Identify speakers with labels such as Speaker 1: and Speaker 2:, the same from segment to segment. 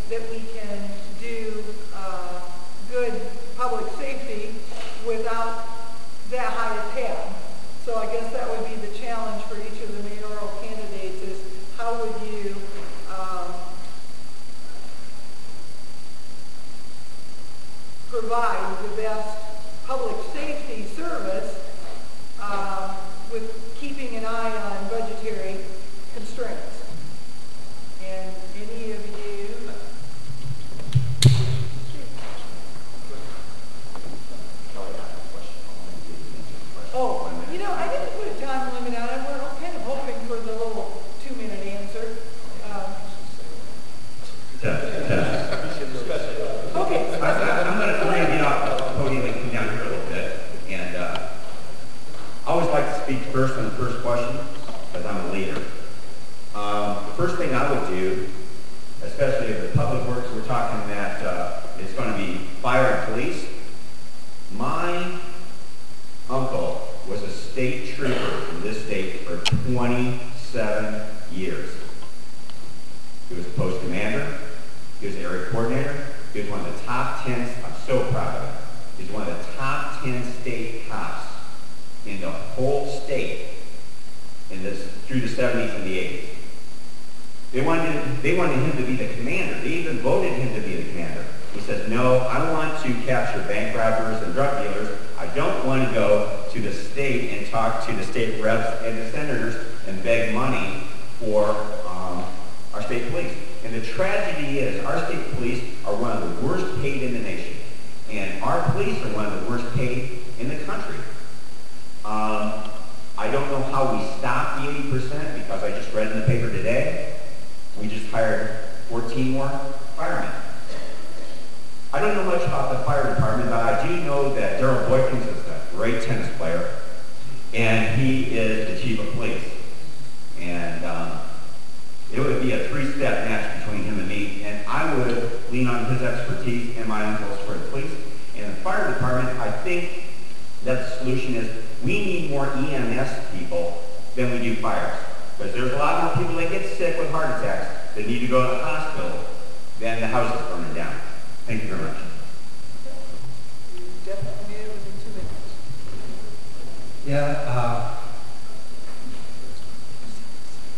Speaker 1: that we can do good public safety without that high a tab. So I guess that would be the challenge for each of the mayoral candidates is how would you provide the best public safety service with keeping an eye on budgetary constraints. And any of you? Oh, you know, I didn't put a time limit on it. We're kind of hoping for the little 2-minute answer. Okay.
Speaker 2: I'm going to get off the podium and come down here a little bit. And I always like to speak first on the first question because I'm a leader. The first thing I would do, especially if the public works we're talking that it's going to be fire and police. My uncle was a state trooper in this state for 27 years. He was a post commander. He was an area coordinator. He was one of the top 10, I'm so proud of him. He's one of the top 10 state cops in the whole state through the 70s and the 80s. They wanted him to be the commander. They even voted him to be the commander. He says, no, I want to capture bank robbers and drug dealers. I don't want to go to the state and talk to the state reps and the senators and beg money for our state police. And the tragedy is our state police are one of the worst paid in the nation. And our police are one of the worst paid in the country. I don't know how we stopped the 80% because I just read in the paper today, we just hired 14 more firemen. I don't know much about the fire department, but I do know that Daryl Boykins is a great tennis player, and he is the chief of police. And it would be a 3-step match between him and me, and I would lean on his expertise and my uncle's for the police. And the fire department, I think that the solution is we need more EMS people than we do fires. Because there's a lot more people that get sick with heart attacks that need to go to the hospital than the houses burning down. Thank you very much.
Speaker 1: Definitely within 2 minutes.
Speaker 3: Yeah,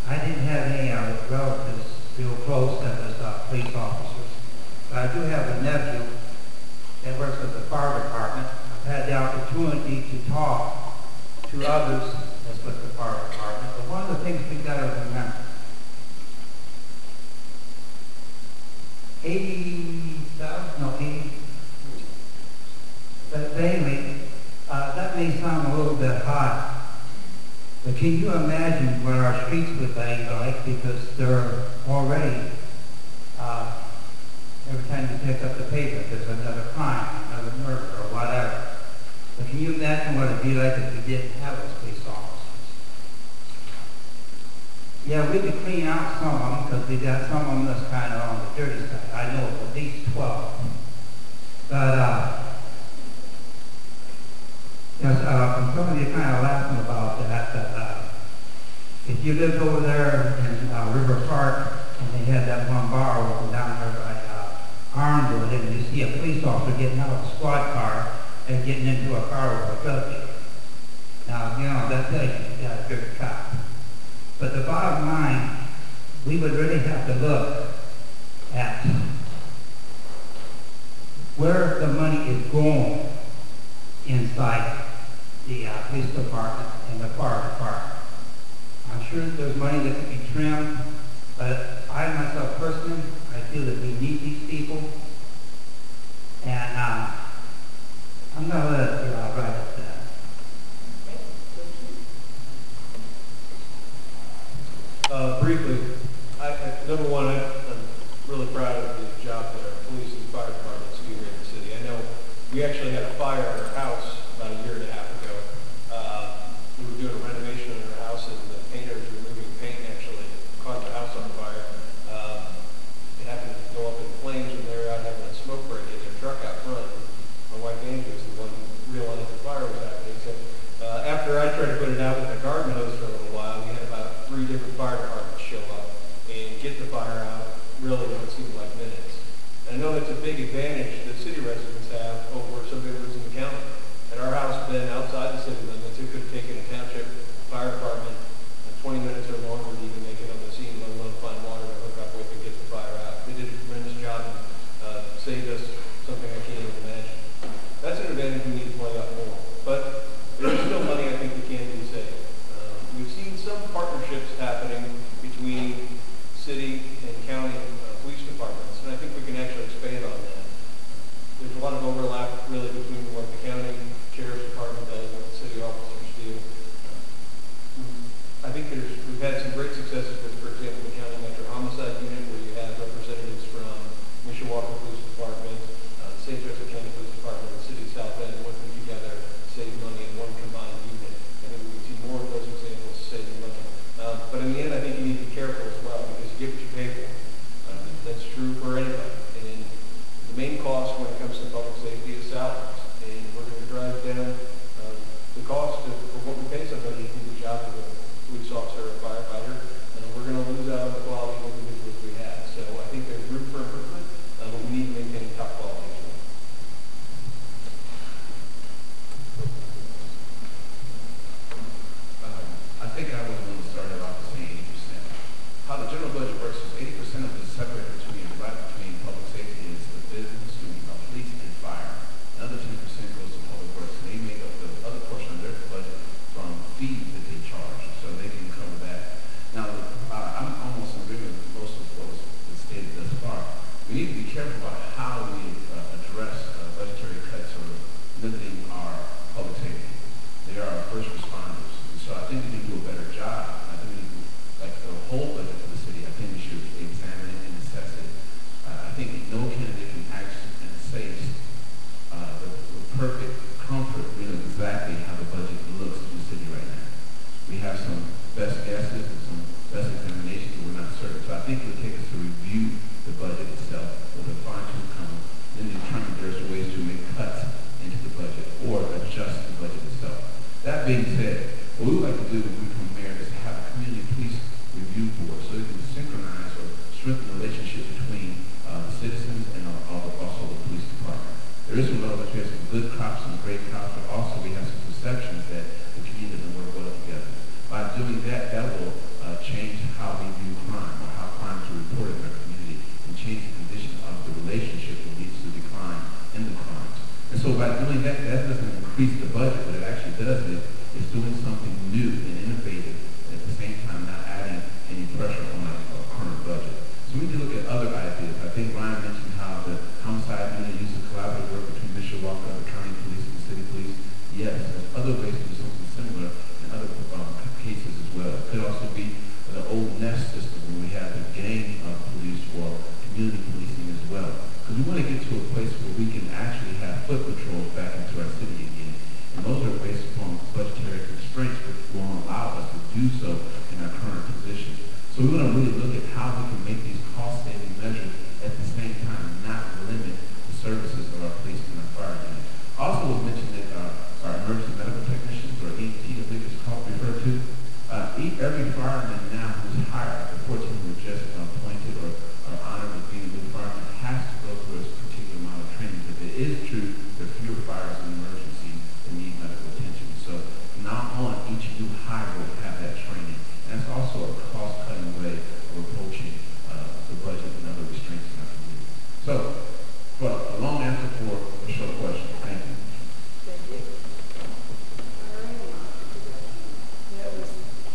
Speaker 3: I didn't have any relatives real close that was police officers. But I do have a nephew that works with the fire department. I've had the opportunity to talk to others that's with the fire department. But one of the things we got to remember, 80, but mainly, that may sound a little bit high. But can you imagine what our streets would be like, because they're already, every time you pick up the paper, there's another crime, another murder, or whatever. But can you imagine what it'd be like if we didn't have those police officers? Yeah, we could clean out some of them, because we got some of them that's kind of on the dirty side. I know of at least 12. But, yes, some of you kind of laughing about that, if you lived over there in River Park, and they had that one bar over down there by Armwood, and you see a police officer getting out of a squad car and getting into a car with a drug dealer. Now, you know, that tells you you got a good cop. But the bottom line, we would really have to look at where the money is going inside the police department and the fire department. I'm sure there's money that can be trimmed, but I myself personally, I feel that we need these people, and I'm going to let it right at that.
Speaker 4: Briefly, number one, I'm really proud of the job that our police and fire departments do here in the city. I know we actually had a fire at our house about a year and a half ago. We were doing a renovation in our house, and the painters removing paint actually caught the house on fire. It happened to go up in flames when they were out having a smoke break in their truck out front. My wife Angie was the one who realized the fire was happening. So after I tried to put it out with a garden hose for a little while, we had about 3 different fire departments show up and get the fire out, really what seemed like minutes. And I know that's a big advantage that city residents have over somebody who lives in the county. Had our house been outside the city limits, it could have taken a township fire department 20 minutes or longer to even make it on the scene, let alone find water to hook up with and get the fire out. They did a tremendous job and saved us something I can't even imagine. That's an advantage we need to play up more. But there's still money I think we can be saved. We've seen some partnerships happening between city and county police departments, and I think we can actually expand on that. There's a lot of overlap really between what the county sheriff's department does and what the city officers do. I think we've had some great successes with, for example, the county metro homicide unit, where you have representatives from Mishawaka Police Department, St. Joseph County Police Department, and the city of South Bend working together to save money in one combined unit. I think we can see more of those examples of saving money. But in the end, I think you need to be careful as well, because you get what you pay for. That's true for anybody. And the main cost when it comes to public safety is salaries. And we're going to drive down the cost for what we pay somebody to do the job of a police officer or firefighter, and we're going to lose out on the quality of individuals we have. So I think there's room for improvement, but we need to maintain top quality as well.
Speaker 5: I think I was going to start it off saying 80%. How the general budget works is 80% of it is separated between public safety is the business, police and fire. Another 10% goes to public works, and they make up the other portion of their budget from fees that they charge, so they can cover that. Now, I'm almost in agreement with most of what was stated thus far. We need to be careful about how we address budgetary cuts or limiting our public safety. They are our first responders, and so I think we can do a better job. I think we can, like the whole budget for the city, I think we should examine it and assess it. I think no candidate can actually say the perfect comfort, exactly how the budget looks in the city right now. We have some best guesses and some best examinations, but we're not certain. So I think it would take us to review the budget itself with a fine-tooth comb, then determine there's ways to make cuts into the budget or adjust the budget itself. That being said, what we would like to do when we come mayor is have a community police review board so we can synchronize or strengthen the relationship between the citizens and also the police department. There is some relevance. We have some good cops and great cops, but also we have some perceptions that the community doesn't work well together. By doing that, that will change how we view crime or how crimes are reported in our community and change the condition of the relationship that leads to decline in the crimes. And so by doing that, that doesn't increase the budget. What it actually does is doing something new and innovative, at the same time not adding any pressure on our current budget. So we need to look at other ideas. I think Ryan mentioned how the homicide unit uses collaborative work between Mishawaka, the county police, and the city police. Yes, there's other ways to do something similar in other cases as well. It could also be the old nest system where we have the gang police or community policing as well. Because we want to get to a place where we can actually have foot patrols back into our city again. And those are based upon budgetary constraints, which won't allow us to do so in our current position. So we want to really look at how we can make these cost-saving measures at the same time, not limit the services of our police and our fire unit. Also was mentioned that our emergency medical technicians, or EMT, I think it's called, referred to, every fireman now who's hired, the 14 who were just appointed or honored with being a new fireman, has to go through a particular amount of training. But it is true there are fewer fires in emergency that need medical attention. So from now on, each new hire will have that training. And it's also a cost-cutting way of approaching the budget and other restraints in our community. So, well, a long answer for a short question. Thank you.
Speaker 1: Thank you. All right. That was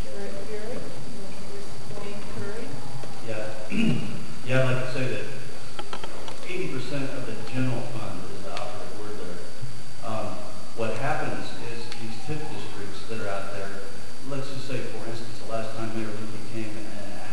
Speaker 1: Barrett Berry. Wayne Curry.
Speaker 6: Yeah. Yeah, I'd like to say that 80% of the general fund is the operative word there. What happens is these TIF districts that are out there, let's just say, for instance, the last time Mayor Lincoln came and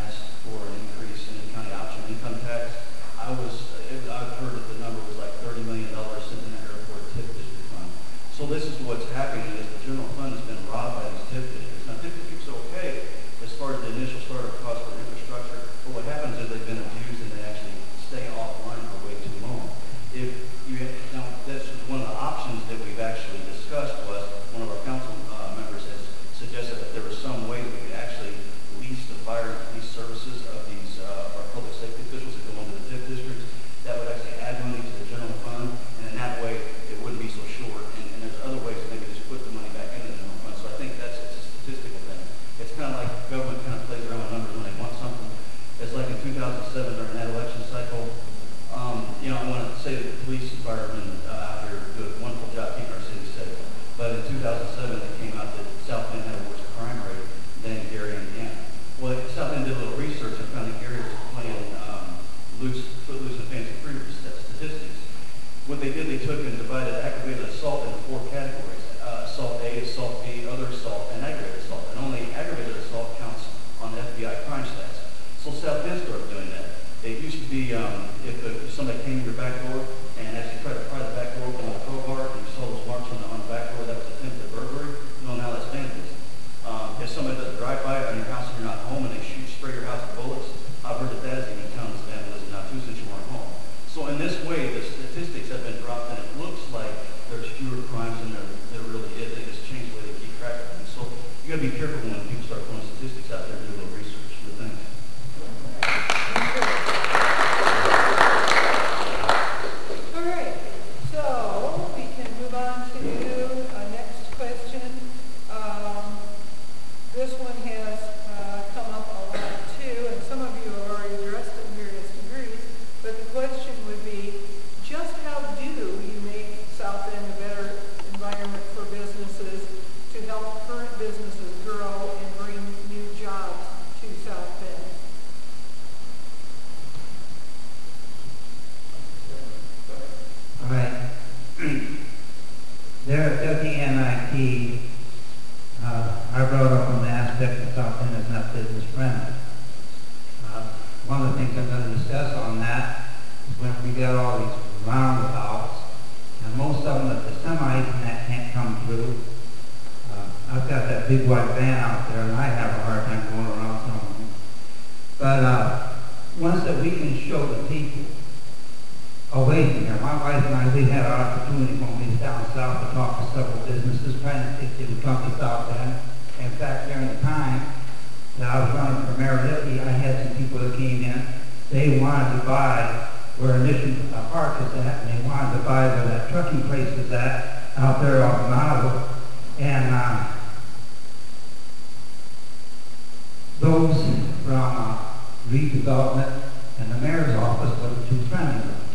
Speaker 6: asked for an increase in county option income tax, I've heard that the number was like $30 million sitting in the airport TIF district fund. So this is what's happening is the general fund has been robbed by these TIF districts. Now, TIF districts are okay as far as the initial startup cost for infrastructure, but what happens is they've been abused and they actually stay offline for way too long. Now, that's one of the options that we've actually discussed was one of our council members has suggested that there was some way that we could actually lease the fire and police services of these our public safety officials. 2007 during that election cycle. You know, I want to say that the police and firemen out here do a wonderful job keeping our city safe. But in 2007, it came out that South Bend had a worse crime rate than Gary, Indiana. Well, South Bend did a little research and found that Gary was playing footloose and fancy free statistics. What they did, they took and divided aggravated assault into 4 categories. Assault A, assault B, other assault, and aggravated assault. And only aggravated assault counts on the FBI crime stats. So South Bend started doing that. It used to be if somebody came to your back door and actually tried to pry the back door open with a crowbar and you saw those marks on the back door, that was attempted burglary. No, now that's vandalism. If somebody does a drive-by on your house and you're not home and they spray your house with bullets, I've heard that is even counted as vandalism now too since you weren't home. So in this way, the statistics have been dropped and it looks like there's fewer crimes than there really is. They just change the way they keep track of them. So you got to be careful when people start throwing statistics out there and do a little research. But thanks.
Speaker 1: All right, so we can move on to our next question. This one has come up a lot too, and some of you have already addressed it in various degrees, but the question would be, just how do you make South Bend a better environment for businesses to help current businesses grow and bring new jobs to South Bend?
Speaker 3: All right. There at WNIT, I wrote up on the aspect of South Bend is not business friendly. One of the things I'm going to discuss on that is when we got all these roundabouts, and most of them, if the semis and that can't come through, I've got that big white van out there, and I have a hard time going around some of them. But once that we can show the people away from here, my wife and I, we had an opportunity when we was down south to talk to several businesses, trying to see if they would come to South Bend. In fact, during the time that I was running for mayor, I had some people that came in. They wanted to buy where Mission Park is at, and they wanted to buy where that trucking place is at, out there off the Mayoral. And those from redevelopment and the mayor's office wasn't too friendly with them.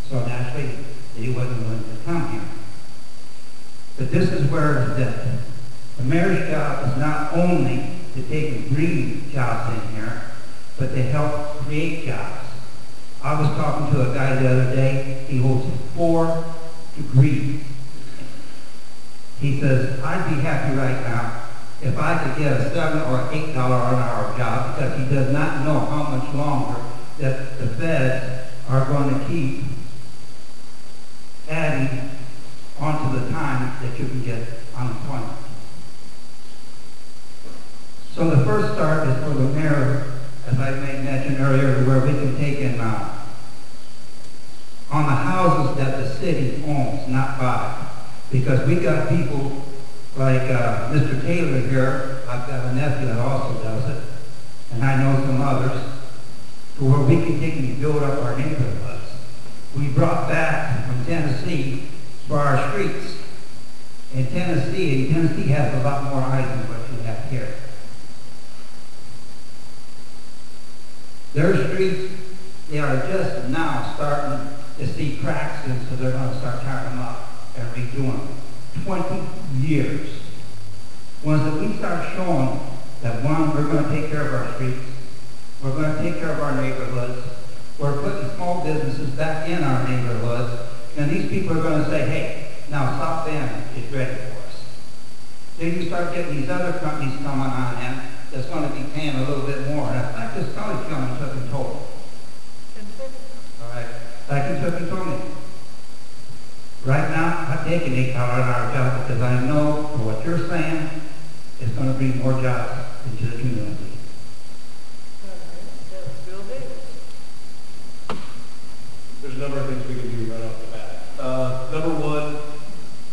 Speaker 3: So naturally, they wasn't willing to come here. But this is where it's different. The mayor's job is not only to take and bring jobs in here, but to help create jobs. I was talking to a guy the other day. He holds 4 degrees. He says, I'd be happy right now if I could get a $7 or $8 an hour job, because he does not know how much longer that the feds are going to keep adding onto the time that you can get unemployment. So the first start is for the mayor, as I made mention earlier, where we can take in on the houses that the city owns, not buy. Because we got people like Mr. Taylor here. I've got a nephew that also does it, and I know some others, to where we can take and build up our neighborhoods. We brought back from Tennessee for our streets. In Tennessee has a lot more eyes than what you have here. Their streets, they are just now starting to see cracks in, so they're going to start tearing them up and redoing them. 20 years. Once that we start showing that, one, we're going to take care of our streets, we're going to take care of our neighborhoods, we're putting small businesses back in our neighborhoods, and these people are going to say, hey, now South Bend is ready for us. Then you start getting these other companies coming on in that's going to be paying a little bit more. And like this college gentleman took and told me. All right, like he took and told me. Right now, I take an $8 an hour job because I know for what you're saying is going to bring more jobs into the community.
Speaker 4: There's a number of things we can do right off the bat. Number one,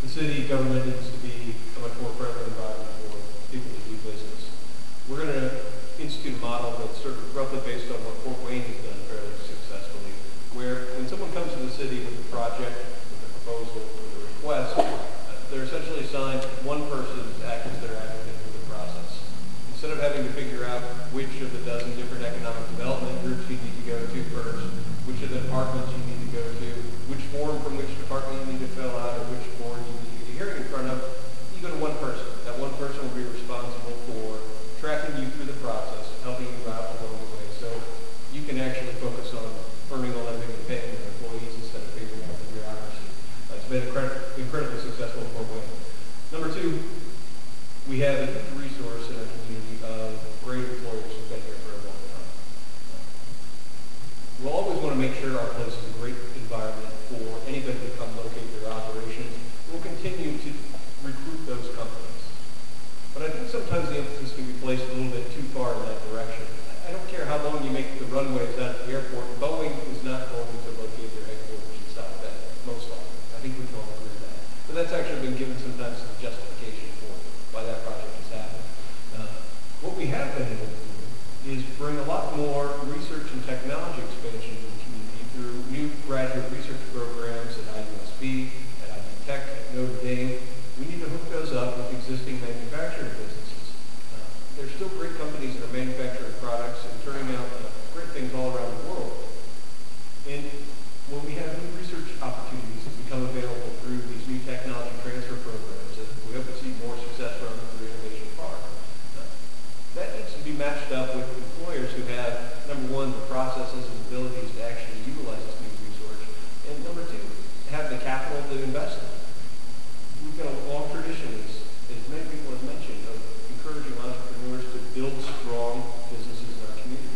Speaker 4: the city government needs to be a much more friendly environment for people to do business. We're going to institute a model that's sort of roughly based on what Fort Wayne has done fairly successfully, where when someone comes to the city with a project, with a proposal, with a request, they're essentially assigned one person to act as their advocate for the process. Instead of having to figure out which of the dozen different economic development groups you need to go to, departments you need to go to, which form from which department you need to fill out, or which board you need to get a hearing in front of, you go to one person. That one person will be responsible for tracking you through the process, helping you out along the way. So you can actually focus on earning a living and paying your employees instead of figuring out the bureaucracy. It's been incredibly successful for Wayne. Number two, we have a resource in our community of great employers who've been here for a long time. We'll always want to make sure our place is a great environment for anybody to come locate their operations. We'll continue to recruit those companies. But I think sometimes the emphasis can be placed a little bit too far in that direction. I don't care how long you make the runways out of the airport, Boeing is not going to locate their headquarters in South Bend, most often. I think we can all agree with that. But that's actually been given sometimes some justification for why that project has happened. What we have been able to do is bring a lot more research and technology expansion to the community through new graduate research programs at IUSB, at IU Tech, at Notre Dame. We need to hook those up with existing manufacturing businesses. There's still great companies that are manufacturing products and turning out great things all around the world. And when we have new research opportunities that become available through these new technology transfer programs, we hope to see more success from through Innovation Park. That needs to be matched up with employers who have, number one, the processes and abilities to actually utilize this new resource, and number two, have the capital to invest in it. We've got a long tradition, as many people have mentioned, of encouraging entrepreneurs to build strong businesses in our community.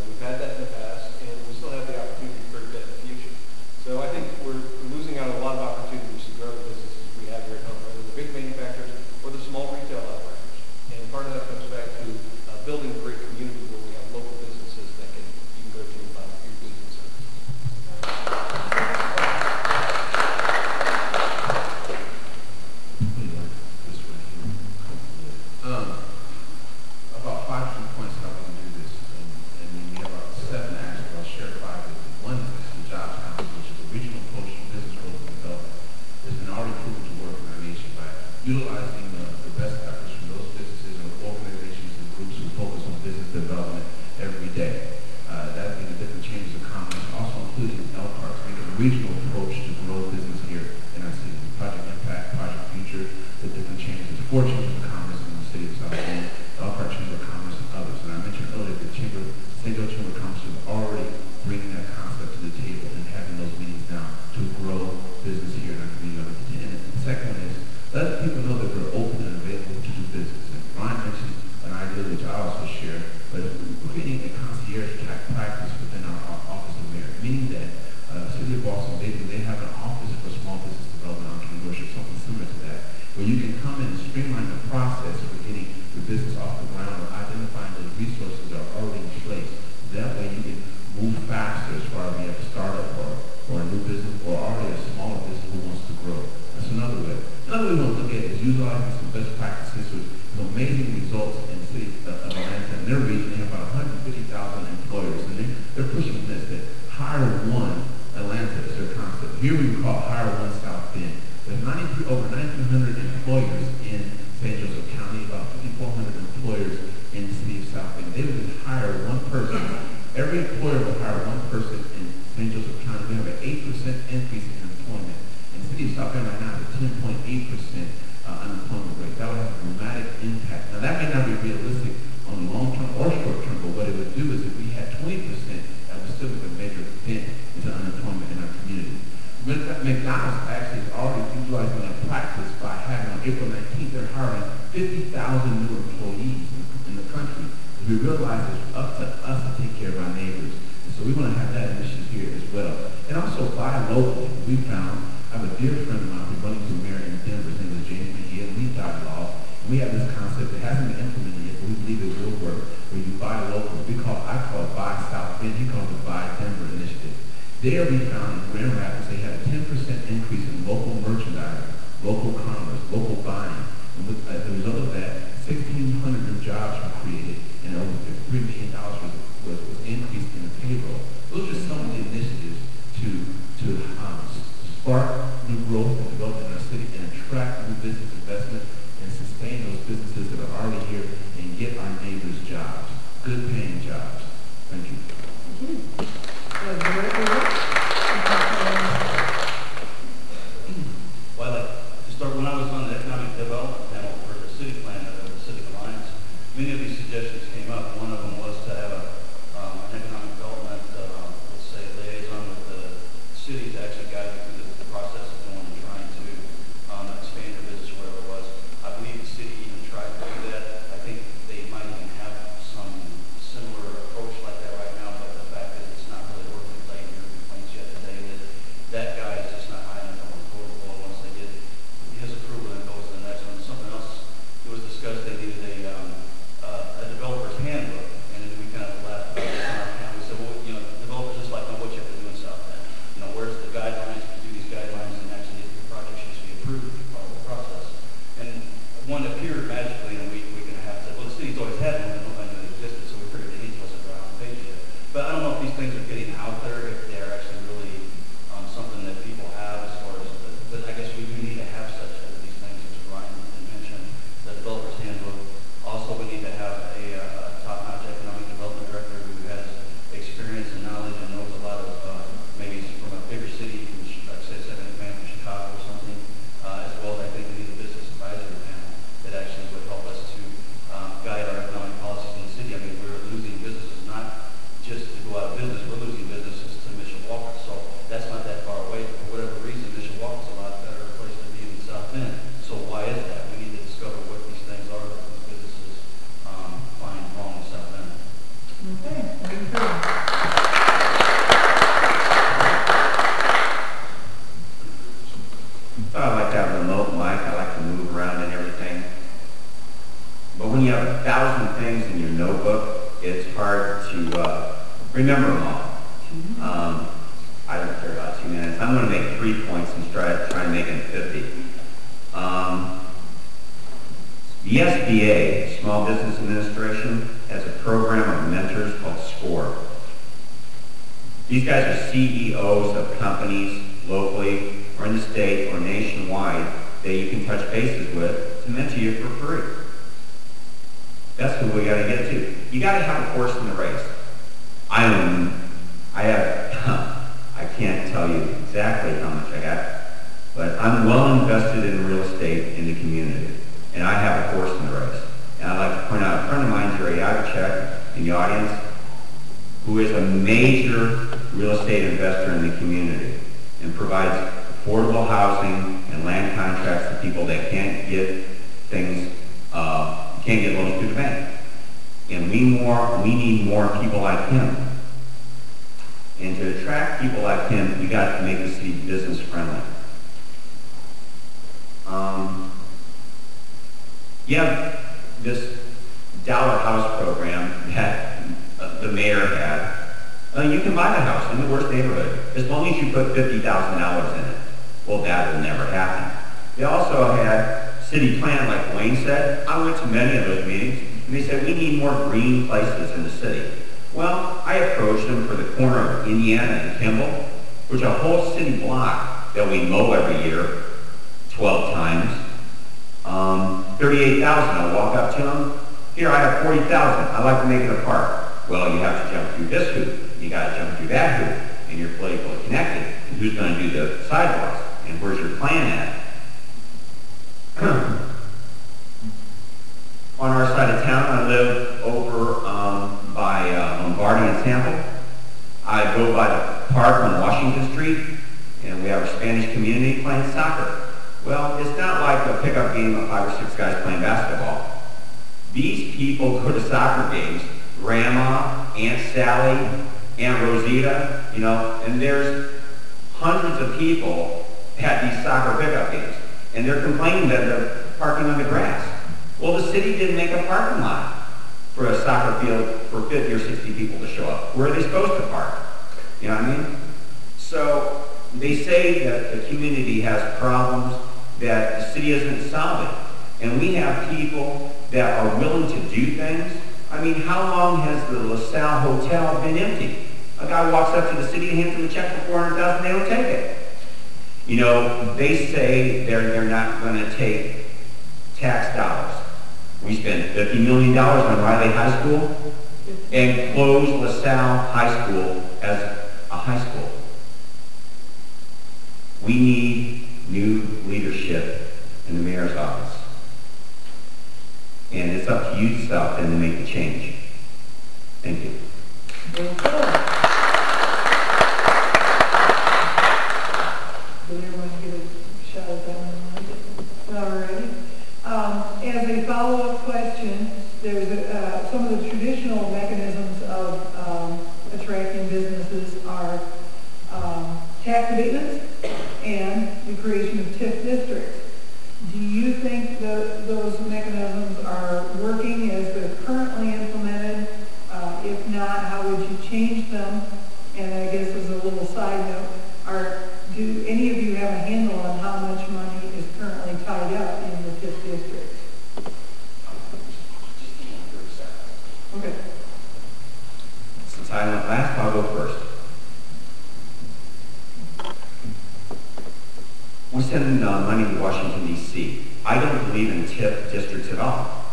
Speaker 4: We've had that in the past, and we still have the opportunity for that in the future. So I think we're losing out on a lot of opportunities to grow the businesses we have here at home, whether the big manufacturers or the small retail operators. And part of that comes back to building a great community where we have local businesses that you can go to and buy your goods and services.
Speaker 5: About 5 different points that I want to do this, and we have about 7 actually. I'll share 5 of them. One is the Jobs Council, which is a regional approach to business growth and development. It's been already proven to work in our nation by utilizing the best efforts from those businesses and organizations and groups who focus on business development every day. That would be the different chambers of commerce, also including LPARC, making a regional approach to grow business here in our city. Project Impact, Project Future, the different chambers, the 4 chambers of commerce in the city of South Bend, LPARC Chamber of Commerce, and others. And I mentioned earlier the St. Joe Chamber of Commerce is already bringing that concept to the table and having those meetings now to grow business here in our community. And the second one is let people know that we're open and available to do business. And Ryan mentioned an idea which I also share, but we're creating a concierge type practice within our office of mayor, meaning that the city of Boston, they have an office for small business development, entrepreneurship, something similar to that, where you can come in and streamline the process for getting your business off the ground or identifying those resources that are already in place. That way you can move faster as far as you have a startup or a new business or already a smaller business who wants to grow. That's another way. Another way we want to look at it is utilizing some best practices with amazing results in the city of Atlanta. In their region, they have about 150,000 employers, and they're pushing this, that hire one Atlanta is their concept. Here we call hire one South Bend. There's over 1,900 employers in St. Joseph County, about 5,400 employers in the city of South Bend. They would just hire one person. Every employer will hire one person in St. Joseph County. We have an 8% increase in employment. In the city of South Bend right now, it's a 10.8% unemployment rate. That would have a dramatic impact. Now, that may not be realistic on the long term or short term, but what it would do is if we had 20%, that would still make a major dent into unemployment in our community. McDonald's actually is already utilizing that practice by having on April 19th, they're hiring 50,000 new employees in the country. We realize it's up to us to take care of our neighbors. And so we want to have that initiative here as well. And also buy locally. We found, I have a dear friend of mine who's running for mayor in Denver. His name is James McGee, and we dialogue. And we have this concept that hasn't been implemented yet, but we believe it will work, where you buy local. I call it Buy South Bend. He calls it Buy Denver initiative. There we found in Grand Rapids they had a 10% increase in local merchandising, local commerce, local buying. And as a result of that, 1,600 new jobs were created, and over $3 million was increased in the payroll. Those are some of the initiatives to spark new growth and development in our city and attract new business investment and sustain those businesses that are already here and get our neighbors jobs, good paying jobs. Thank you.
Speaker 1: Thank you.
Speaker 2: remember them all. I don't care about 2 minutes. I'm going to make 3 points and try to make it 50. The SBA, Small Business Administration, has a program of mentors called SCORE. These guys are CEOs of companies locally or in the state or nationwide that you can touch bases with to mentor you for free. That's who we got to get to. You got to have a horse in the race. I can't tell you exactly how much I got, but I'm well invested in real estate in the community, and I have a horse in the race. And I'd like to point out a friend of mine, Jerry Iverchek, in the audience, who is a major real estate investor in the community and provides affordable housing and land contracts to people that can't get things, can't get loans through the bank. And we need more people like him. And to attract people like him, we got to make the city business friendly. You have this dollar house program that the mayor had. You can buy the house in the worst neighborhood as long as you put $50,000 in it. Well, that will never happen. They also had city plan, like Wayne said. I went to many of those meetings, and they said, we need more green places in the city. Well, I approached them for the corner of Indiana and Kimball, which is a whole city block that we mow every year, 12 times. 38,000, I walk up to them. Here, I have 40,000. I'd like to make it a park. Well, you have to jump through this hoop. You got to jump through that hoop, and you're politically connected. And who's going to do the sidewalks? And where's your plan at? On our side of town, I live over by Lombardi and Temple. I go by the park on Washington Street, and we have a Spanish community playing soccer. Well, it's not like a pickup game of 5 or 6 guys playing basketball. These people go to soccer games. Grandma, Aunt Sally, Aunt Rosita, and there's hundreds of people at these soccer pickup games. And they're complaining that they're parking on the grass. Well, the city didn't make a parking lot for a soccer field for 50 or 60 people to show up. Where are they supposed to park? You know what I mean? So they say that the community has problems that the city isn't solving. And we have people that are willing to do things. I mean, how long has the LaSalle Hotel been empty? A guy walks up to the city and hands them a check for $400,000, they don't take it. They say they're not going to take tax dollars. We spent $50 million on Riley High School and closed LaSalle High School as a high school. We need new leadership in the mayor's office. And it's up to you, South Bend, to make the change. Thank you.
Speaker 1: Very cool. Did everyone get a shot at that one? All right. As a follow-up question, there's some of the traditional mechanisms of attracting businesses are tax abatements and the creation of TIF districts. Do you think those mechanisms are working as they're currently implemented? If not, how would you change them? And I guess as a little side note, do any of you have a handle on how much money is currently tied up in the TIF districts? Okay.
Speaker 2: Since I went last, I'll go first. We send money to Washington, D.C. I don't believe in TIF districts at all.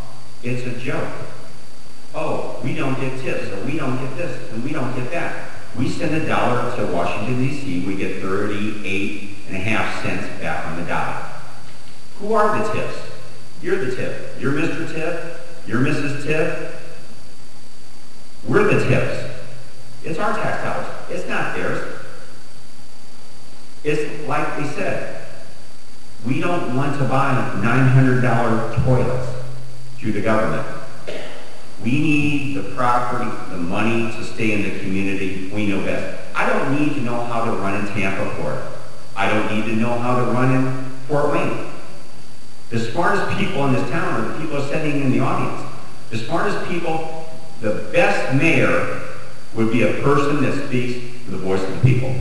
Speaker 2: It's a joke. Oh, we don't get TIFs, or we don't get this, and we don't get that. We send $1 to Washington, D.C. We get 38.5 cents back on the dollar. Who are the TIFs? You're the TIF. You're Mr. TIF. You're Mrs. TIF. We're the TIFs. It's our tax dollars. It's not theirs. It's like they said. We don't want to buy $900 toilets through the government. We need the property, the money to stay in the community. We know best. I don't need to know how to run in Tampa Port. I don't need to know how to run in Fort Wayne. The smartest people in this town are the people sitting in the audience. The smartest people, the best mayor would be a person that speaks for the voice of the people.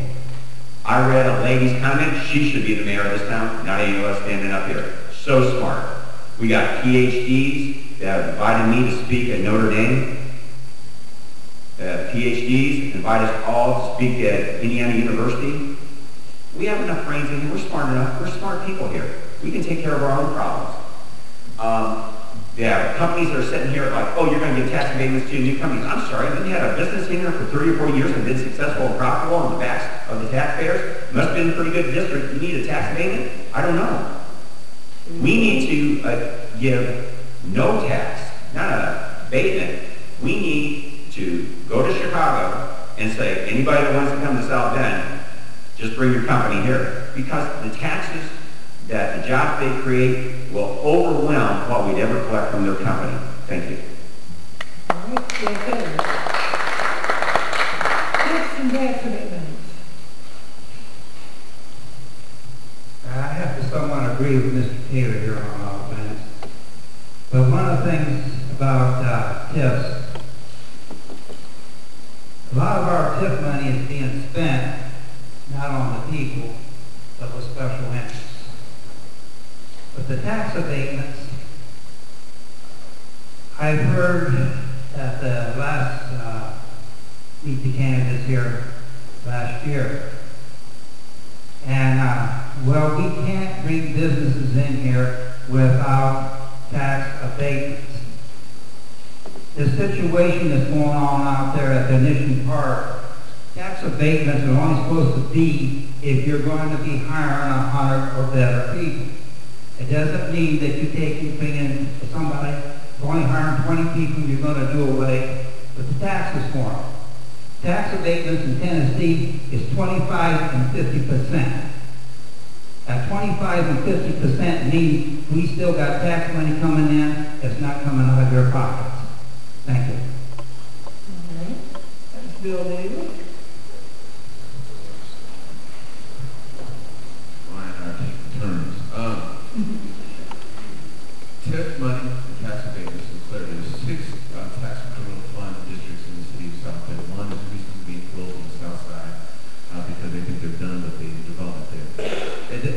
Speaker 2: I read a lady's comment. She should be the mayor of this town, not any of us standing up here. So smart. We got PhDs that have invited me to speak at Notre Dame. PhDs invite us all to speak at Indiana University. We have enough brains in here. We're smart enough. We're smart people here. We can take care of our own problems. Companies that are sitting here like, oh, you're going to give tax abatements to new companies. I'm sorry, then you had a business in here for 30 or 40 years and been successful and profitable on the backs of the taxpayers. Must have been a pretty good district. You need a tax abatement? I don't know. We need to give no tax, not an abatement. We need to go to Chicago and say, anybody that wants to come to South Bend, just bring your company here. Because the taxes that the jobs they create will overwhelm what we'd ever collect from their company. Thank you.
Speaker 1: All right, okay. Tax and tax abatements.
Speaker 3: I have to somewhat agree with Mr. Taylor here on all things. But one of the things about TIFs, a lot of our TIF money is being spent not on the people, but with special interests. But the tax abatements, I've heard at the last meet the candidates here last year, and well, we can't bring businesses in here without tax abatements. The situation that's going on out there at the Nation Park, tax abatements are only supposed to be if you're going to be hiring 100 or better people. It doesn't mean that you take and bring in somebody, only hiring 20 people, you're going to do away with the taxes for them. Tax abatements in Tennessee is 25 and 50%. That 25 and 50% means we still got tax money coming in, it's not coming out of your pockets. Thank you.
Speaker 1: All right. That's Bill Davis.
Speaker 5: Mine are taking turns. TIF money and tax abatements is clear. There's 6 tax and criminal fund districts in the city of South Bend. One is recently being closed on the south side because they think they're done with the development there.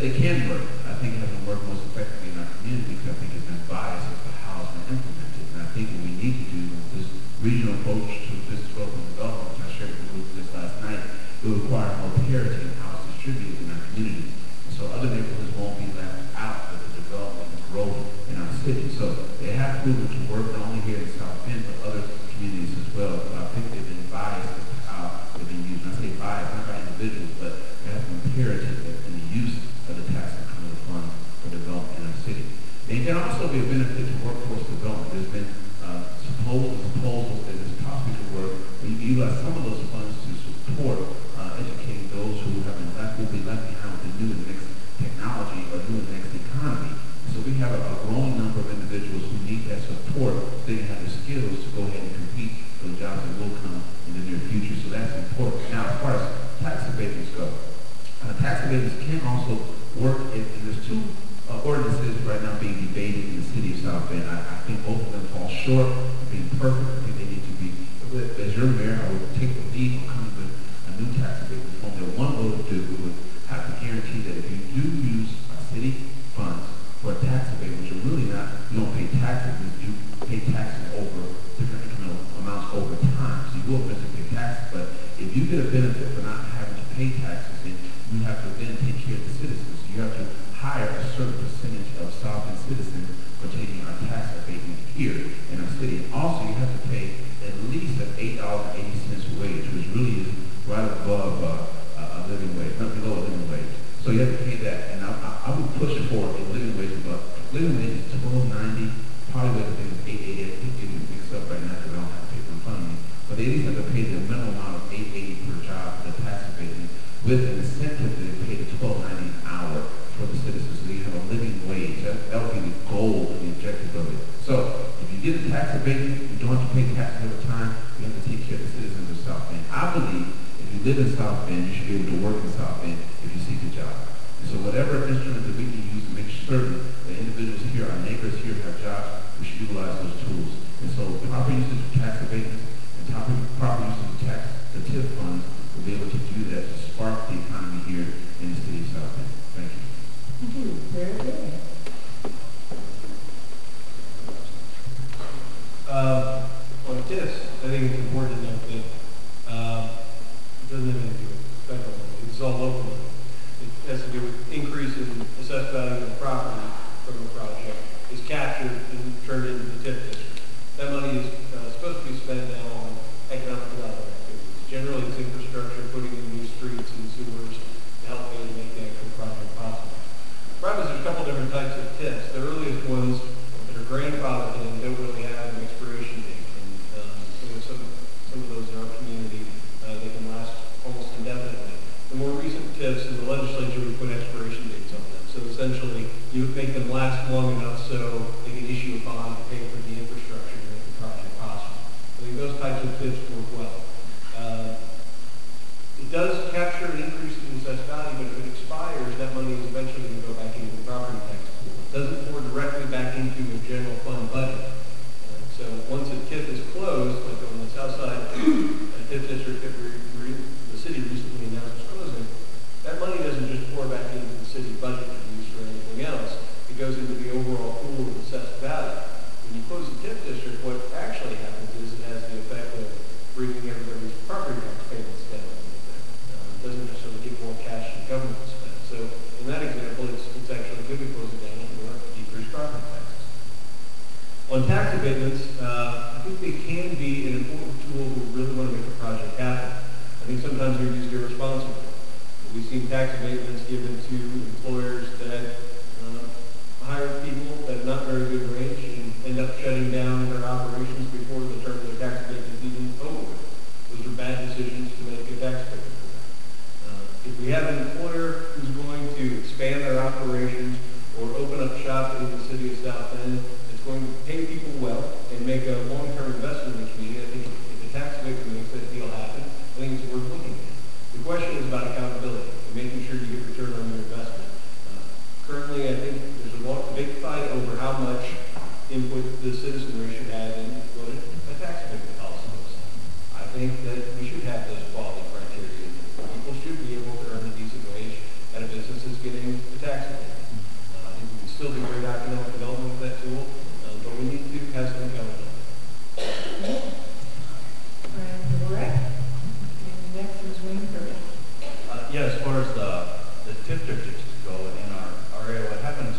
Speaker 5: They can work. I think it hasn't worked most effectively in our community because I think it's been biased as to how it's been implemented. And I think what we need to do with this regional approach to business growth and development, which I shared with the group just last night, will require more parity in how it's distributed in our communities. And so other neighborhoods won't be left out of the development and growth in our city. So they have proven to work not only here in South Bend, but other communities as well. But I think they've been biased as to how they've been used. And I say biased, not by individuals, but they have some parity in the use of the tax and criminal funds for development in our city. It can also be a benefit to workforce development. There's been proposals that this possibly could work. We utilize some of those funds to support educating those who have been left, will be left behind with the new and next technology or new and next economy. So we have a growing number of individuals who need that support so they can have the skills to go ahead and compete for the jobs that will come in the near future. So that's important. Now, as far as tax abatements go, tax abatements can also work if there's 2 ordinances right now being debated in the city of South Bend. I think both of them fall short of being perfect. I think they need to be, as your mayor, I would take the lead on coming with a new tax abatement form that one vote would do. We would have to guarantee that if you do use city funds for a tax abatement, which are really not, you don't pay taxes, you pay taxes over different incremental amounts over time. So you will eventually pay taxes, but if you get a benefit for not having to pay taxes, then you have to then take care of the citizens. You have to hire a certain percentage of South Bend citizens for taking our tax abatement here in our city. And also, you have to pay at least an $8.80 wage, which really is right above a living wage, not below a living wage. So you have to pay that. And I would push for a living wage of living wage is $12.90. Probably what I think is $8.80. I think it mixed up right now because I don't have paper in front of me. But they at least have to pay the minimum amount of $8.80 per job for the tax abatement, with an incentive that they pay the $12.90 an hour for the citizens, so you have a living wage. That would be the goal and the objective of it. So if you get a tax abatement, you don't have to pay taxes over time. You have to take care of the citizens of South Bend. I believe if you live in South Bend, you should be able to work in South Bend if you seek a job. And so whatever instrument that we can use to make certain that individuals here, our neighbors here, have jobs, we should utilize those tools. And so proper usage of tax abatements and and proper use of the TIF funds will be able to do that to spark the economy here in the city of South Bend. Thank you.
Speaker 7: Thank you. Barrett Berry.
Speaker 4: On TIFs, I think it's important to note that it doesn't have anything to do with federal money. It's all local money. It has to do with increase in assessed value of the property from the project is captured and turned into the TIF district. That money is supposed to be spent now on economic development activities. Generally, it's infrastructure, putting in new streets and sewers to help maybe make the actual project possible. The problem is there's a couple different types of TIFs. The earliest ones that are grandfathered in don't really have an expiration date. And some of those in our community, they can last almost indefinitely. The more recent TIFs in the legislature would put expiration dates on them. So essentially, you would make them last long enough so they can issue a bond to pay for the infrastructure to make the project possible. I think those types of TIFs work well. It does capture an increase in assessed value, but if it expires, that money is eventually going to go back into the property tax pool. It doesn't pour directly back into a general fund budget. So once a TIF is closed, like on the south side, a TIF district that the city recently announced is closing, that money doesn't just pour back into the city budget to be used for anything else. It goes into the overall pool of assessed value. When you close a TIF district, what actually happens is it has the effect of bringing everybody's property tax payments down a little bit. It doesn't necessarily give more cash to the government to spend. So in that example, it's actually good to close it down and decrease property taxes. On tax abatements, I think they can be an important tool if we really want to make a project happen. I think sometimes they're used irresponsibly. We've seen tax abatements given to employers that hire people at a not very good wage and end up shutting down their operations before the term of their tax abatement is even over. Those are bad decisions to make a tax abatement for them. If we have an employer who's going to expand their operations or open up shop in the city of South Bend, it's going to pay people well and make a long-term investment in the community, I think if the tax abatement makes that deal happen, I think it's worth looking at. The question is about accountability and making sure you get return on your investment. Currently, I think there's a big fight over how much input the citizenry should have in what a tax abatement policy looks like. I think that we should have those quality criteria. People should be able to earn a decent wage at a business that's getting a tax abatement. I think we can still do great economic development with that tool, but we need to have some accountability.
Speaker 7: Dvorak. And next is Wayne Curry.
Speaker 6: Yeah, as far as the TIF districts go in our area, what happens,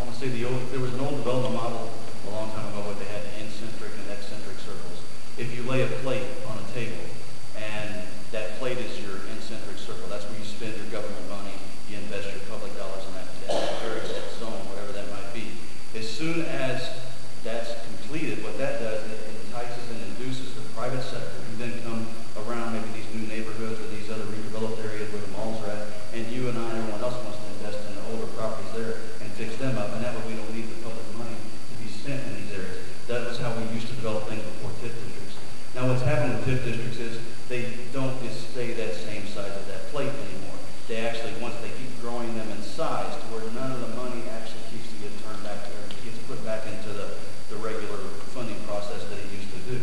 Speaker 6: I want to say there was an old development model a long time ago where they had in-centric and eccentric circles. If you lay a plate on a table and that plate is your in-centric circle, that's where you spend your government money, you invest your public dollars in that area, that zone, whatever that might be. As soon as that's completed, what that does, it entices and induces the private sector who then come around maybe these new neighborhoods or these other redeveloped areas where the malls are at, and you and I and everyone else wants to invest in the older properties there and fix them up, and that way we don't need the public money to be spent in these areas. That was how we used to develop things before TIF districts. Now what's happened with TIF districts is they don't just stay that same size of that plate anymore. They actually, once they keep growing them in size to where none of the money actually keeps to get turned back to, or gets put back into the regular funding process that it used to do.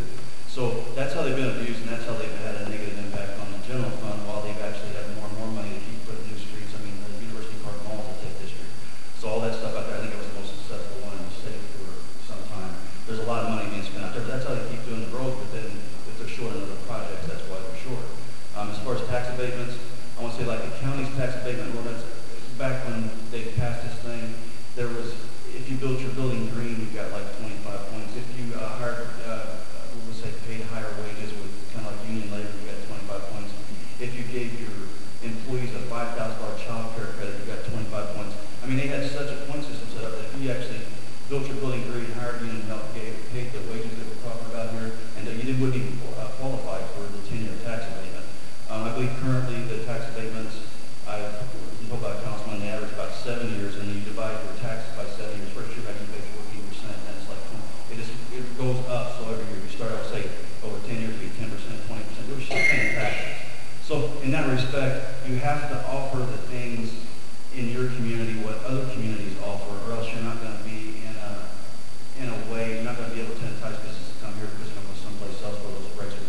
Speaker 6: So that's how they've been abused, and that's how they've had a negative impact on the general fund, while they've actually had more and more money to keep putting new streets. I mean, the University Park Mall is a TIF district. So all that stuff out there, I think it was the most successful one in the state for some time. There's a lot of money being spent out there, but that's how they keep doing the growth, but then if they're short on other projects, that's why they're short. As far as tax abatements, I want to say like the county's tax abatement ordinance, back when they passed this thing, there was, if you built your building green, you got like 25 points. If you hired, paid higher wages with kind of like union labor, you got 25 points. If you gave your employees a $5,000 child care credit, you got 25 points. I mean, they had such a point system set up that if you actually built your building green, hired union help, paid the wages that we're talking about here, and that you wouldn't even qualify for the 10-year tax abatement. I believe currently the tax abatements, I told by Councilman, they average about 7 years, and you divide your taxes by 7 years. First year, you pay 14%, and it's like it goes up. So every year you start out, say, over 10 years, be 10%, 20%. You're still paying taxes. So in that respect, you have to offer the things in your community what other communities offer, or else you're not going to be in a way, you're not going to be able to entice business to come here because you're going to go someplace else where those rates are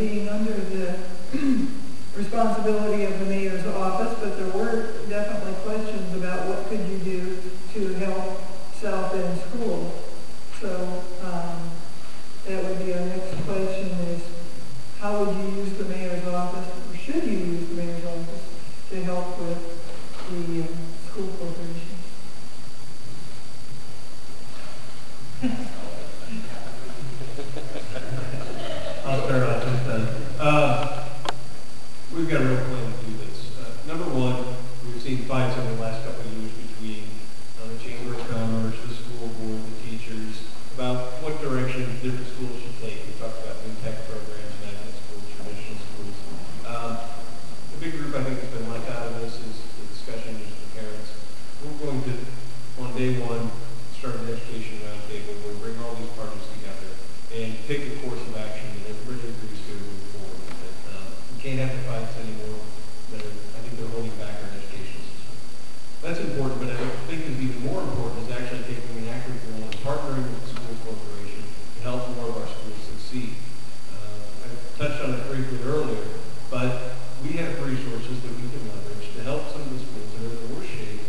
Speaker 1: being under the responsibility of the mayor's office, but there were definitely questions about what could you do to help South End schools. So that would be our next question is, how would you use the mayor's office, or should you use the mayor's office to help with the school corporation?
Speaker 4: I'll start off with that. We've got a real plan to do this. Number one, we've seen fights over the last couple of years between the Chamber of Commerce, the school board, the teachers, about what direction different schools should take. We talked about new tech programs, magnet schools, traditional schools. The big group I think that's been left out of this is the discussion with the parents. We're going to, on day one, start an education roundtable where we bring all these parties together and take a course of action that everybody agrees to move forward. We can't have the fights anymore. I think they're holding back our education system. That's important, but I think is even more important is actually taking an active role and partnering with the school corporation to help more of our schools succeed. I touched on it briefly earlier, but we have resources that we can leverage to help some of the schools that are in the worst shape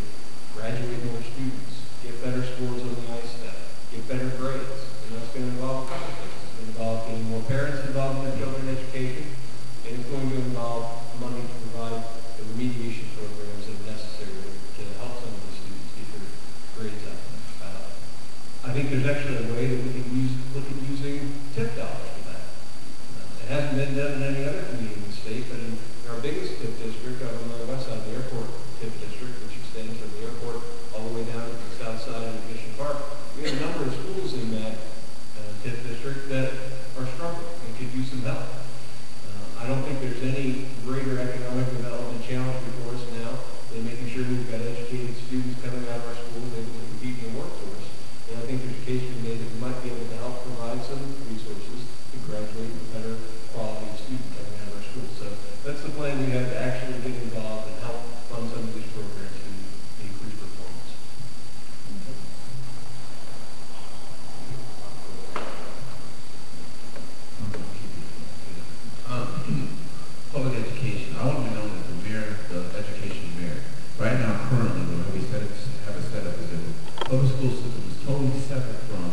Speaker 4: graduate more students, get better scores on the ISTEP, get better grades. And that's going to involve a couple things. It's going to involve getting more parents involved in their children's education, and it's going to involve money to provide the remediation programs that are necessary to help some of the students get their grades up. I think there's actually a way that we can look at using tip dollars for that. It hasn't been done in any other community in the state, but in our biggest tip district, on the west side of the airport tip district, which extends from the airport all the way down to the south side of Mission Park, we have a number of schools in that tip district that are struggling and could use some help. I don't think there's any greater economic development challenge before us now than making sure we've got educated students coming out of our schools able to compete in the workforce. And I think there's a case to be made that we might be able to help provide some resources to graduate with better quality students coming out of our schools. So that's the plan we have to actually get involved and help fund some of these programs to increase performance.
Speaker 5: Public education. I want to be known as the mayor, the education mayor. Right now, currently, the way we have it set up is that the public school system is totally separate from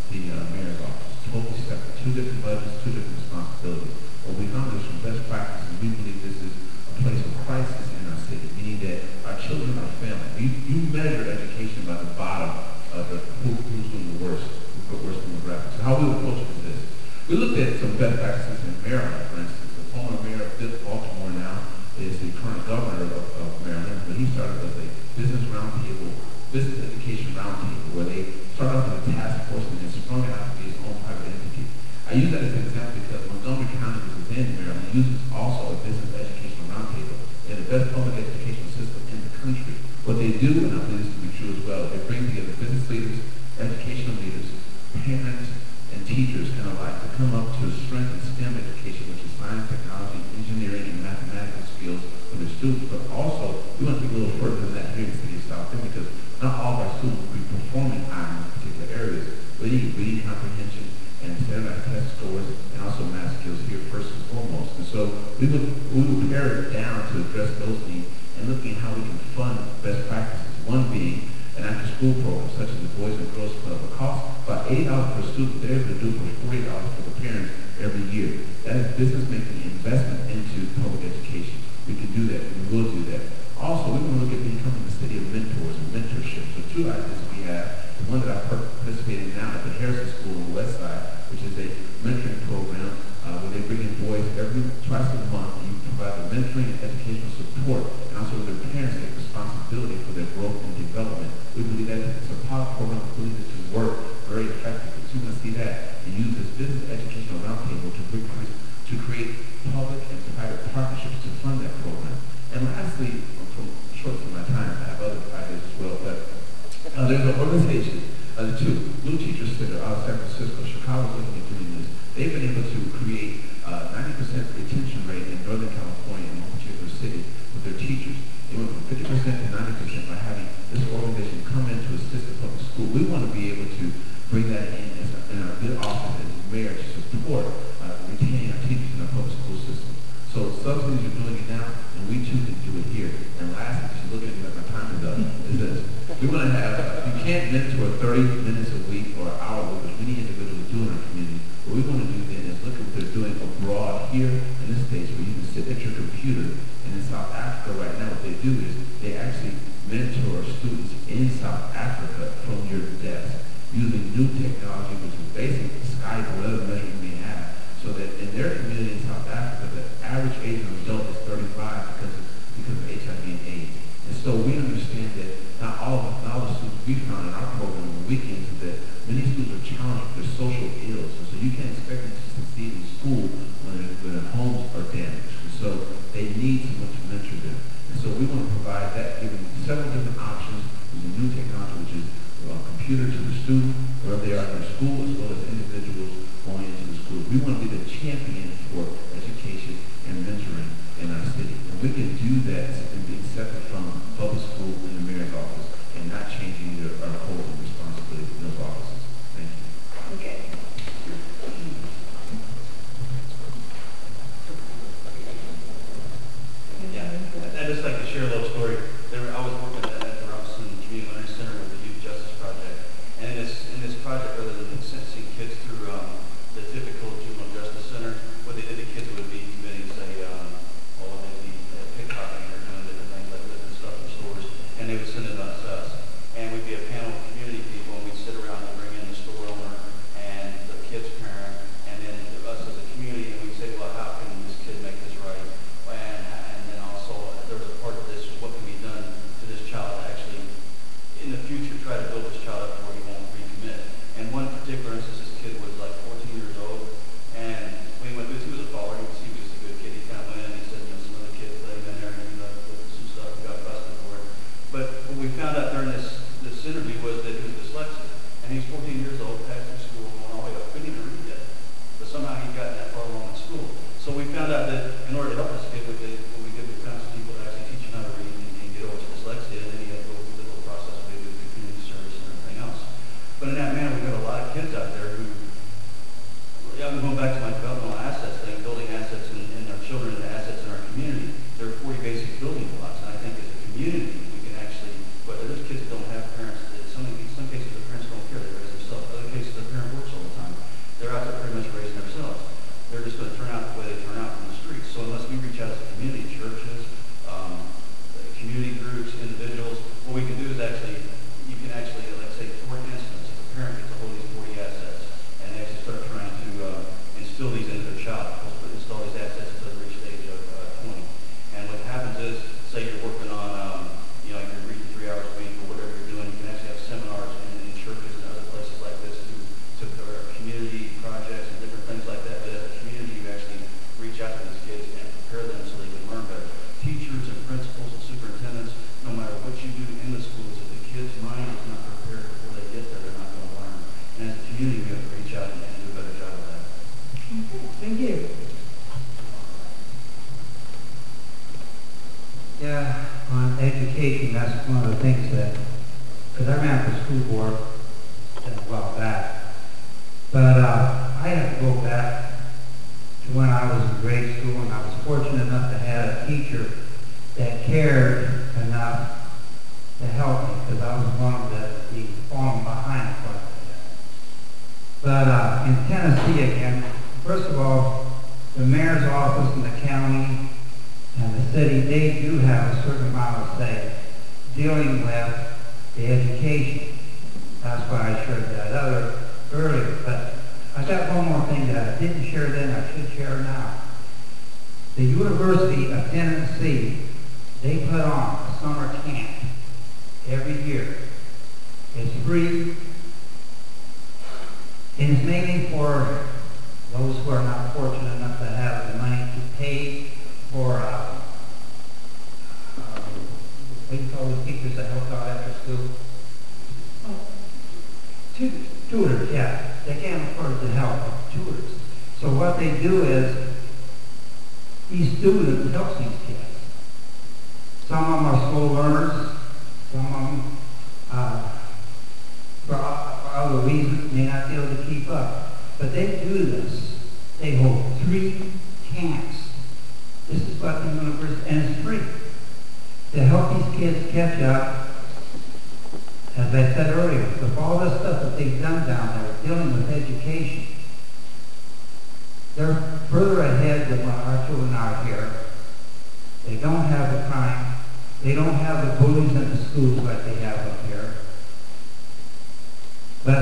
Speaker 5: the mayor's office. Totally separate. Two different budgets, two different responsibilities. What we found is from best practices, we believe this is a place of crisis in our city, meaning that our children are failing. You measure education by the bottom of the who's doing the worst demographics. So how we approach it is this. We looked at some best practices in Maryland, for instance. The former mayor of Baltimore now is the current governor of Maryland, but he started as a business education roundtable, where they started off as a task force and then sprung it out to be its own private entity. I use that as an example because Montgomery County, which is in Maryland, uses also a business educational roundtable and the best public educational system in the country. What they do, and I believe this to be true as well, they bring together business leaders, educational leaders, parents, and teachers and alike to come up to strengthen STEM education, which is science, technology, engineering, and mathematical skills for their students. But also, we want to take a little further than that here in the city of South Bend because not all of our students will be performing high in particular areas. We need reading comprehension and standardized test scores and also math skills here first and foremost. And so we will pare it down to address those needs and looking at how we can fund best practices. One being an after-school program such as the Boys and Girls Club. It costs about $80 per student. They're able to do for $40 for the parents every year. That is business making an investment into public education. We can do that, and we will do that. Also, we want to look at becoming the city of mentors and mentorship. So two ideas we have. The one that I participate in now at the Harrison School on the west side, which is a mentoring program where they bring in boys twice a month. You provide the mentoring and educational support, and also their parents take responsibility for their growth and development. We believe that it's a pilot program. We believe it can work very effectively. So you want to see that and use this business educational roundtable to create public and private partnerships to fund that program. And lastly, short for my time, I have other ideas as well, but there's an organization, the two, Blue Teachers Center out of San Francisco, Chicago, looking at doing this. They've been able to create 90% retention rate in Northern California in one particular city with their teachers. They went from 50% to 90% by having this organization come in to assist the public school. We want to be able to bring that in our good office as mayor to support retaining our teachers in our public school subsidies are doing it now, and we too can do it here. And lastly, just looking at my time is up, is this. We're going to have, you can't mentor 30 minutes a week or an hour, which many individuals do in our community. What we're going to do then is look at what they're doing abroad here in the States, where you can sit at your computer. And in South Africa right now, what they do is they actually mentor students in South Africa from your desk using new technology, which is basically Skype or whatever measure you may have, so that in their community in South Africa, the average age of an adult is 35 because of HIV and AIDS. And so we understand that not all the students we found in our program on the weekends is that many students are challenged with their social ills. And so you can't expect them to succeed in school when their homes are damaged. And so they need someone to mentor them. And so we want to provide that, giving several different options using new technology, which is computer to the student, wherever they are in their school, as well as individuals going into the school. We want to be the champion for education and mentoring in our city. And we can do that and being separate from public school and the mayor's office and not changing our roles and responsibilities in those offices. Thank you.
Speaker 7: Okay.
Speaker 6: Yeah, I'd just like to share a little story. I was working at the Robinson Community Learning Center with the Youth Justice Project. And in this project, rather than sentencing kids through the typical juvenile justice center, what they did to kids would be committing, say, maybe pickpocketing or doing different things like different stuff in stores, and they would send it to us. And we'd be a panel of community people, and we'd sit around and bring in the store owner and the kid's parent, and then us as a community, and we'd say, well, how can this kid make this right? And then also, if there was a part of this, what can be done to this child to actually, in the future, try to build this child up to where he won't recommit. And one particular instance, this kid was like 14 years old, and when he went through, he was a baller, he was a good kid, he kind of went in, he said, some other kids let him in there, and he with some stuff, he got busted for it. But what we found out during this interview was that he was dyslexic, and he's 14 years old, passed through school, going all the way up, couldn't even read yet. But somehow he'd gotten that far along in school. So we found out that in order to help this kid, what we did was found some people to actually teach him how to read and get over to dyslexia, and then he had to go through the little process where they do the community service and everything else. But in that manner, we've got a lot of kids out there who, I'm going back to my developmental assets thing, building assets in our children and assets in our community. There are 40 basic building blocks, and I think as a community, we can actually, whether there's kids that don't have parents, in some cases the parents don't care, they raise themselves. Other cases, the parent works all the time. They're out there pretty much raising themselves. They're just going to turn out the way they turn out from the streets. So unless we reach out as a community, churches, community groups, individuals, what we can do is actually, you can actually, let's say, for instance, if a parent gets a hold of these 40 assets, and they actually start trying to instill these into their child, install these assets until they reach the age of 20. And what happens is, say you're working on, you're reading 3 hours a week or whatever you're doing, you can actually have seminars in churches and other places like this to community projects and different things like that. But as a community, you actually reach out to these kids and prepare them so they can learn better. Teachers and principals and superintendents, no matter what you do in the schools, if the kid's mind is not prepared before they get there, they're not going to learn. And as a community, we have to reach out and do a better job of that.
Speaker 7: Thank you.
Speaker 3: Yeah, on education, that's one of the things that, because I ran for school board a while back, but I have to go back to when I was in grade school, and I was fortunate enough to have a teacher that cared enough to help me, because I was one of the falling behind quite a bit. But in Tennessee again, first of all, the mayor's office and the county and the city, they do have a certain amount of say dealing with the education. That's why I shared that other earlier. But I got one more thing that I didn't share then, I should share now. The University of Tennessee, they put on a summer camp every year. It's free, and it's mainly for those who are not fortunate enough to have the money to pay for what do you call the teachers that help out after school?
Speaker 7: Tutors.
Speaker 3: Tutors, yeah. They can't afford the help of tutors. So what they do is, these students help these kids. Some of them are slow learners. Some of them, for other reasons, may not be able to keep up. But they do this. They hold 3 camps This is what the university, and it's free. To help these kids catch up, as I said earlier, with all the stuff that they've done down there, dealing with education, they're further ahead than what our children are here. They don't have the crime. They don't have the bullies in the schools like they have up here. But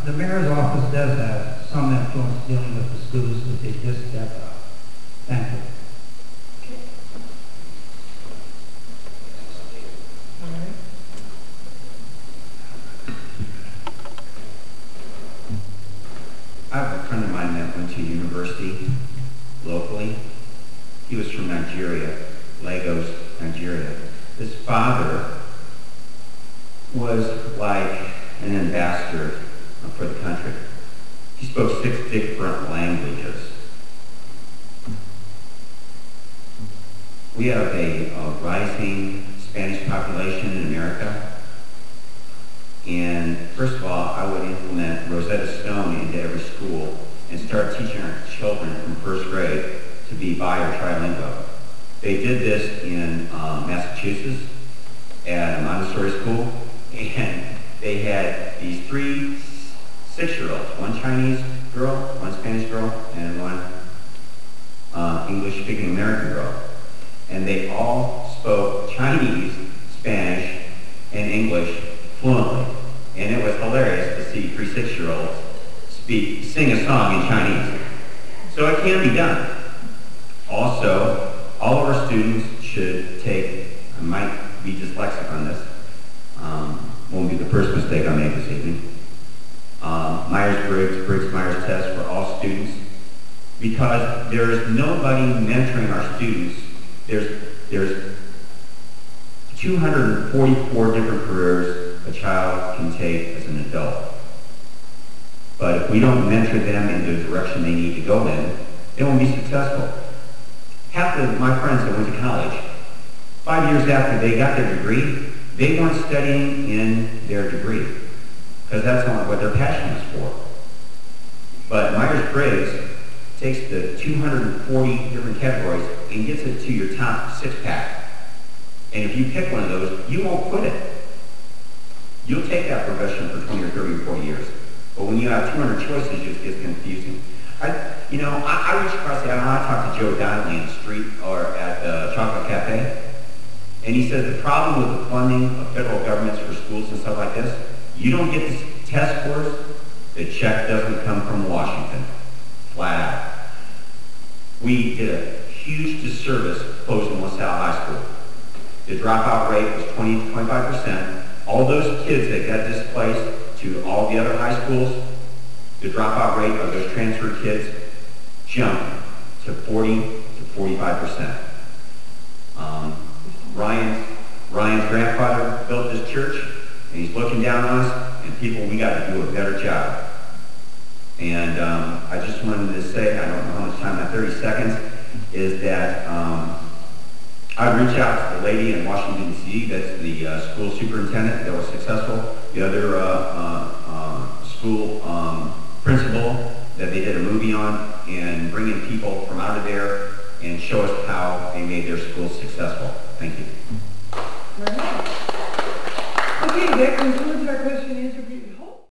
Speaker 3: the mayor's office does have some influence dealing with the schools that they just stepped up. Thank you.
Speaker 7: All right.
Speaker 2: I have a friend of mine that went to university locally. He was from Nigeria, Lagos, Nigeria. His father was like an ambassador for the country. He spoke 6 different languages. We have a rising Spanish population in America. And first of all, I would implement Rosetta Stone into every school and start teaching our children from first grade to be bi or trilingual. They did this in Massachusetts at a Montessori school, and they had these 3 6-year-olds, one Chinese girl, one Spanish girl, and one English-speaking American girl. And they all spoke Chinese, Spanish, and English fluently. And it was hilarious to see 3 6-year-olds sing a song in Chinese. So it can be done. Also, all of our students should take, I might be dyslexic on this, won't be the first mistake I made this evening, Myers-Briggs test for all students, because there's nobody mentoring our students. There's 244 different careers a child can take as an adult. But if we don't mentor them in the direction they need to go in, they won't be successful. Half of my friends that went to college, 5 years after they got their degree, they weren't studying in their degree, because that's not what their passion is for. But Myers-Briggs takes the 240 different categories and gets it to your top 6-pack. And if you pick one of those, you won't quit it. You'll take that profession for 20 or 30 or 40 years. But when you have 200 choices, it just gets confusing. I reached across the aisle, I talked to Joe Donnelly in the street or at the Chocolate Cafe, and he said the problem with the funding of federal governments for schools and stuff like this, you don't get the test scores, the check doesn't come from Washington. Flat out. We did a huge disservice closing LaSalle High School. The dropout rate was 20 to 25%. All those kids that got displaced to all the other high schools, the dropout rate of those transferred kids jumped to 40 to 45%. Ryan's grandfather built this church, and he's looking down on us, and people, we got to do a better job. And I just wanted to say, I don't know how much time, that 30 seconds, is that I reached out to the lady in Washington, D.C., that's the school superintendent that was successful, the other school principal that they did a movie on, and bringing people from out of there and show us how they made their schools successful. Thank you.
Speaker 7: All right. Okay, that concludes our question and answer period.